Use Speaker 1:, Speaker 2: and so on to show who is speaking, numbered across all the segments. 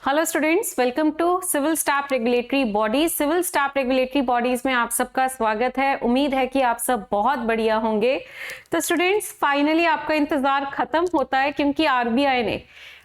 Speaker 1: Hello students, welcome to civil staff regulatory bodies. Civil staff regulatory bodies में आप सबका स्वागत है। उम्मीद है कि आप सब बहुत बढ़िया होंगे। तो स्टूडेंट्स, फाइनली आपका इंतजार खत्म होता है क्योंकि आरबीआई ने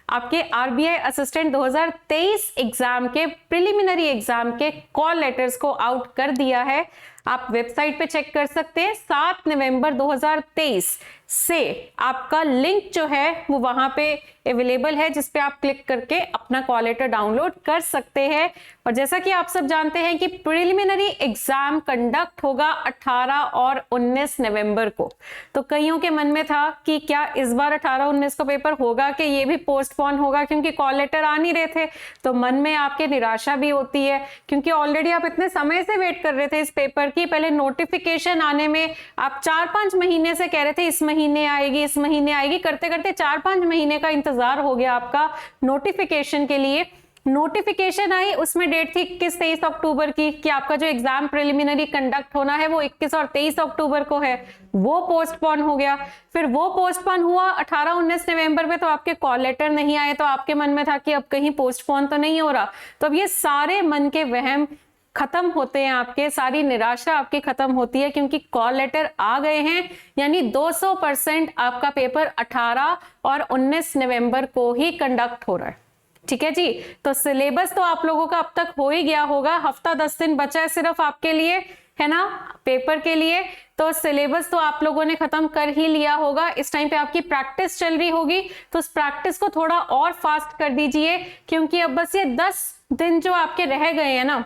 Speaker 1: आपके आरबीआई असिस्टेंट 2023 एग्जाम के प्रिलिमिनरी एग्जाम के कॉल लेटर्स को आउट कर दिया है। आप वेबसाइट पे चेक कर सकते हैं। 7 नवंबर 2023 से आपका लिंक जो है वो वहां पे अवेलेबल है, जिसपे आप क्लिक करके अपना कॉल लेटर डाउनलोड कर सकते हैं। और जैसा कि आप सब जानते हैं कि प्रिलिमिनरी एग्जाम कंडक्ट होगा 18 और 19 नवंबर को। तो कईयों के मन में था कि क्या इस बार 18-19 को पेपर होगा कि ये भी पोस्टपोन होगा, क्योंकि कॉल लेटर आ नहीं रहे थे। तो मन में आपके निराशा भी होती है, क्योंकि ऑलरेडी आप इतने समय से वेट कर रहे थे इस पेपर की। पहले नोटिफिकेशन आने में आप 4-5 महीने से कह रहे थे इस महीने आएगी, इस महीने आएगी, करते करते 4-5 महीने का इंतजार हो गया आपका नोटिफिकेशन के लिए। नोटिफिकेशन आई, उसमें डेट थी 21-23 अक्टूबर की कि आपका जो एग्जाम प्रिलिमिनरी कंडक्ट होना है वो 21 और 23 अक्टूबर को है। वो पोस्टपोन हो गया। फिर वो पोस्टपोन हुआ 18-19 नवंबर में, तो आपके कॉल लेटर नहीं आए। तो आपके मन में था कि अब कहीं पोस्टपोन तो नहीं हो रहा। तो अब ये सारे मन के वहम खत्म होते हैं, आपके सारी निराशा आपकी खत्म होती है, क्योंकि कॉल लेटर आ गए हैं। यानी 200% आपका पेपर 18 और 19 नवंबर को ही कंडक्ट हो रहा है। ठीक है जी। तो सिलेबस तो आप लोगों का अब तक हो ही गया होगा। हफ्ता 10 दिन बचा है सिर्फ आपके लिए, है ना, पेपर के लिए। तो सिलेबस तो आप लोगों ने खत्म कर ही लिया होगा। इस टाइम पे आपकी प्रैक्टिस चल रही होगी, तो उस प्रैक्टिस को थोड़ा और फास्ट कर दीजिए, क्योंकि अब बस ये 10 दिन जो आपके रह गए हैं ना,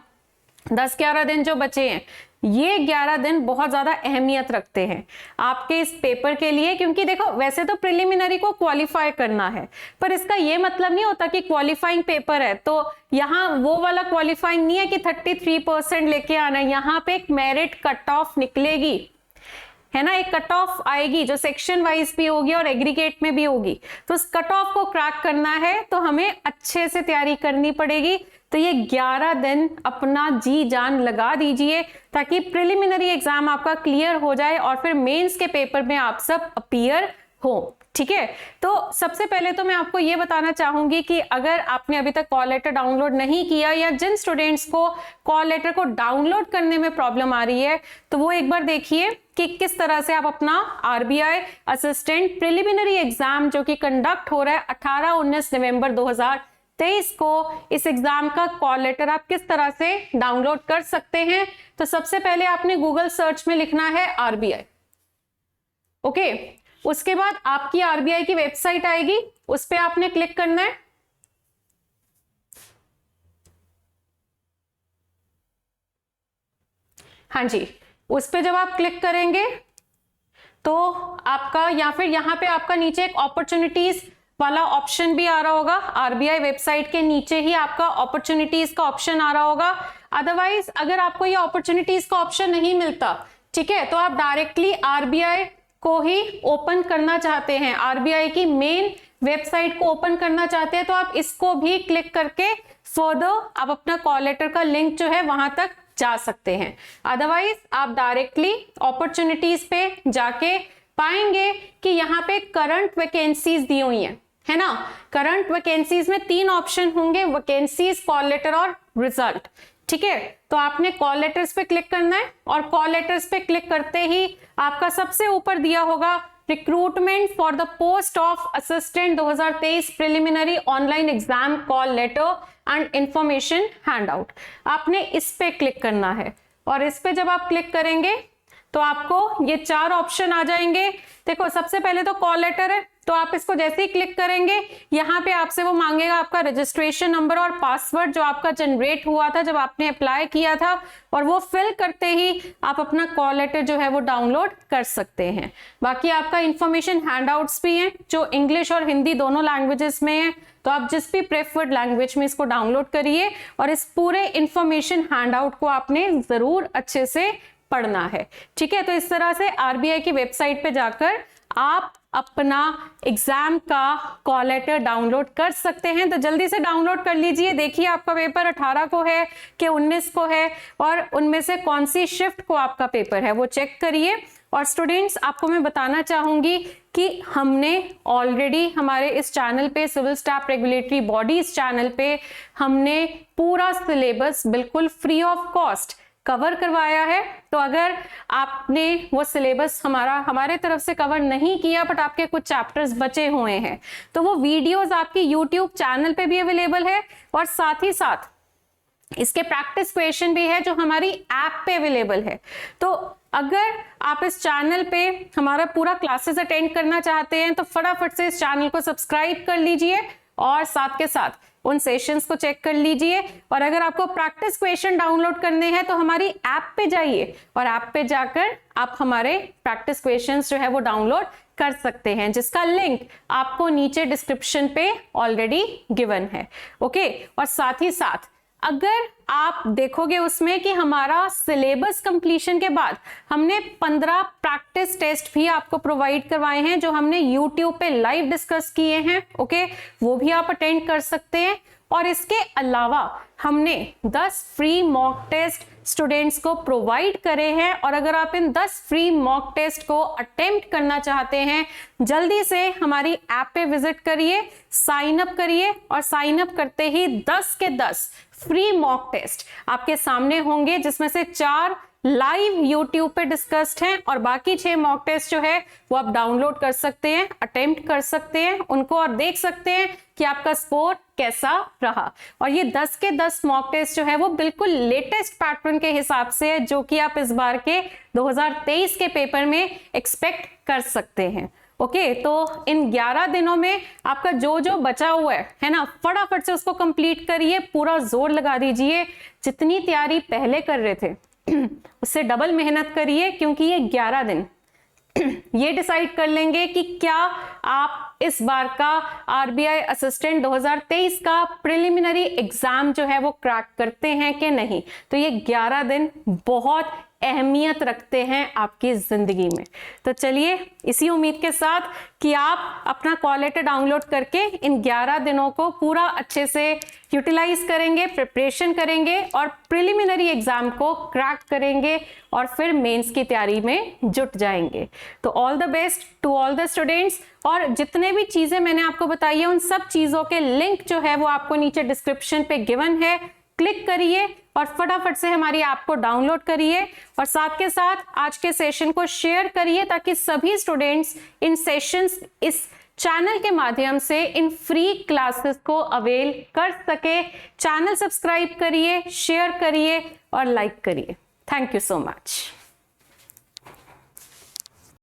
Speaker 1: 10-11 दिन जो बचे हैं, ये 11 दिन बहुत ज्यादा अहमियत रखते हैं आपके इस पेपर के लिए। क्योंकि देखो, वैसे तो प्रिलिमिनरी को क्वालिफाई करना है, पर इसका ये मतलब नहीं होता कि क्वालिफाइंग पेपर है तो यहाँ वो वाला क्वालिफाइंग नहीं है कि 33% लेके आना है। यहाँ पे एक मेरिट कट ऑफ निकलेगी, है ना, एक कट ऑफ आएगी जो सेक्शन वाइज भी होगी और एग्रीगेट में भी होगी। तो उस कट ऑफ को क्रैक करना है तो हमें अच्छे से तैयारी करनी पड़ेगी। तो ये 11 दिन अपना जी जान लगा दीजिए, ताकि प्रिलिमिनरी एग्जाम आपका क्लियर हो जाए और फिर मेंस के पेपर में आप सब अपीयर हो। ठीक है। तो सबसे पहले तो मैं आपको ये बताना चाहूंगी कि अगर आपने अभी तक कॉल लेटर डाउनलोड नहीं किया, या जिन स्टूडेंट्स को कॉल लेटर को डाउनलोड करने में प्रॉब्लम आ रही है, तो वो एक बार देखिए कि किस तरह से आप अपना आरबीआई असिस्टेंट प्रिलिमिनरी एग्जाम जो कि कंडक्ट हो रहा है 18-19 नवंबर 2023 को, इस एग्जाम का कॉल लेटर आप किस तरह से डाउनलोड कर सकते हैं। तो सबसे पहले आपने गूगल सर्च में लिखना है आरबीआई। ओके। उसके बाद आपकी आरबीआई की वेबसाइट आएगी, उस पे आपने क्लिक करना है। हाँ जी, उस पे जब आप क्लिक करेंगे तो आपका, या फिर यहाँ पे आपका नीचे एक अपॉर्चुनिटीज वाला ऑप्शन भी आ रहा होगा। आरबीआई वेबसाइट के नीचे ही आपका अपॉर्चुनिटीज का ऑप्शन आ रहा होगा। अदरवाइज अगर आपको ये अपॉर्चुनिटीज का ऑप्शन नहीं मिलता, ठीक है, तो आप डायरेक्टली आरबीआई को ही ओपन करना चाहते हैं, आरबीआई की मेन वेबसाइट को ओपन करना चाहते हैं, तो आप इसको भी क्लिक करके फर्दर आप अपना कॉल लेटर का लिंक जो है वहां तक जा सकते हैं। अदरवाइज आप डायरेक्टली अपॉर्चुनिटीज पे जाके पाएंगे कि यहाँ पे करंट वैकेंसीज दी हुई हैं, है ना। करंट वैकेंसीज में 3 ऑप्शन होंगे, वैकेंसीज, कॉल लेटर और रिजल्ट। ठीक है। तो आपने कॉल लेटर्स पे क्लिक करना है, और कॉल लेटर्स पे क्लिक करते ही आपका सबसे ऊपर दिया होगा recruitment for the post of assistant 2023 preliminary online exam call letter and information handout. आपने इस पे क्लिक करना है, और इस पे जब आप क्लिक करेंगे तो आपको ये 4 ऑप्शन आ जाएंगे। देखो, सबसे पहले तो कॉल लेटर है, तो आप इसको जैसे ही क्लिक करेंगे, यहाँ पे आपसे वो मांगेगा आपका रजिस्ट्रेशन नंबर और पासवर्ड जो आपका जनरेट हुआ था जब आपने अप्लाई किया था, और वो फिल करते ही आप अपना कॉल लेटर जो है वो डाउनलोड कर सकते हैं। बाकी आपका इंफॉर्मेशन हैंडआउट्स भी हैं जो इंग्लिश और हिंदी दोनों लैंग्वेजेस में है, तो आप जिस भी प्रेफर्ड लैंग्वेज में इसको डाउनलोड करिए, और इस पूरे इंफॉर्मेशन हैंडआउट को आपने जरूर अच्छे से पढ़ना है। ठीक है। तो इस तरह से आरबीआई की वेबसाइट पे जाकर आप अपना एग्जाम का कॉल लेटर डाउनलोड कर सकते हैं। तो जल्दी से डाउनलोड कर लीजिए। देखिए आपका पेपर 18 को है कि 19 को है, और उनमें से कौन सी शिफ्ट को आपका पेपर है वो चेक करिए। और स्टूडेंट्स आपको मैं बताना चाहूंगी कि हमने ऑलरेडी हमारे इस चैनल पे civil staff regulatory bodies channel पे हमने पूरा सिलेबस बिल्कुल फ्री ऑफ कॉस्ट कवर करवाया है। तो अगर आपने वो सिलेबस हमारे तरफ से कवर नहीं किया बट आपके कुछ चैप्टर्स बचे हुए हैं तो वो वीडियोस आपके यूट्यूब चैनल पे भी अवेलेबल है और साथ ही साथ इसके प्रैक्टिस क्वेश्चन भी है जो हमारी ऐप पे अवेलेबल है। तो अगर आप इस चैनल पे हमारा पूरा क्लासेस अटेंड करना चाहते हैं तो फटाफट से इस चैनल को सब्सक्राइब कर लीजिए और साथ के साथ उन सेशंस को चेक कर लीजिए। और अगर आपको प्रैक्टिस क्वेश्चन डाउनलोड करने हैं तो हमारी ऐप पे जाइए और ऐप पे जाकर आप हमारे प्रैक्टिस क्वेश्चंस जो है वो डाउनलोड कर सकते हैं, जिसका लिंक आपको नीचे डिस्क्रिप्शन पे ऑलरेडी गिवन है। ओके, और साथ ही साथ अगर आप देखोगे उसमें कि हमारा सिलेबस कंप्लीशन के बाद हमने 15 प्रैक्टिस टेस्ट भी आपको प्रोवाइड करवाए हैं जो हमने YouTube पे लाइव डिस्कस किए हैं। ओके, वो भी आप अटेंड कर सकते हैं। और इसके अलावा हमने 10 फ्री मॉक टेस्ट स्टूडेंट्स को प्रोवाइड करे हैं और अगर आप इन 10 फ्री मॉक टेस्ट को अटेम्प्ट करना चाहते हैं जल्दी से हमारी ऐप पे विजिट करिए, साइन अप करिए और साइन अप करते ही 10 के 10 फ्री मॉक टेस्ट आपके सामने होंगे, जिसमें से 4 लाइव YouTube पे डिस्कस्ड हैं और बाकी 6 मॉक टेस्ट जो है वो आप डाउनलोड कर सकते हैं, अटेम्प्ट कर सकते हैं उनको और देख सकते हैं कि आपका स्कोर कैसा रहा। और ये 10 के 10 मॉक टेस्ट जो है वो बिल्कुल लेटेस्ट पैटर्न के हिसाब से है जो कि आप इस बार के 2023 के पेपर में एक्सपेक्ट कर सकते हैं। ओके, तो इन 11 दिनों में आपका जो जो बचा हुआ है ना, फटाफट से उसको कंप्लीट करिए, पूरा जोर लगा दीजिए। जितनी तैयारी पहले कर रहे थे उससे डबल मेहनत करिए, क्योंकि ये 11 दिन ये डिसाइड कर लेंगे कि क्या आप इस बार का आरबीआई असिस्टेंट 2023 का प्रिलिमिनरी एग्जाम जो है वो क्रैक करते हैं कि नहीं। तो ये 11 दिन बहुत अहमियत रखते हैं आपकी जिंदगी में। तो चलिए इसी उम्मीद के साथ कि आप अपना कॉल लेटर डाउनलोड करके इन 11 दिनों को पूरा अच्छे से यूटिलाइज करेंगे, प्रिपरेशन करेंगे और प्रिलिमिनरी एग्जाम को क्रैक करेंगे और फिर मेंस की तैयारी में जुट जाएंगे। तो all the best to all the students. और जितने भी चीजें मैंने आपको बताई है उन सब चीजों के लिंक जो है वो आपको नीचे डिस्क्रिप्शन पे गिवन है, क्लिक करिए और फटाफट से हमारी ऐप को डाउनलोड करिए और साथ के साथ आज के सेशन को शेयर करिए ताकि सभी स्टूडेंट्स इन सेशंस इस चैनल के माध्यम से इन फ्री क्लासेस को अवेल कर सके। चैनल सब्सक्राइब करिए, शेयर करिए और लाइक करिए। Thank you so much.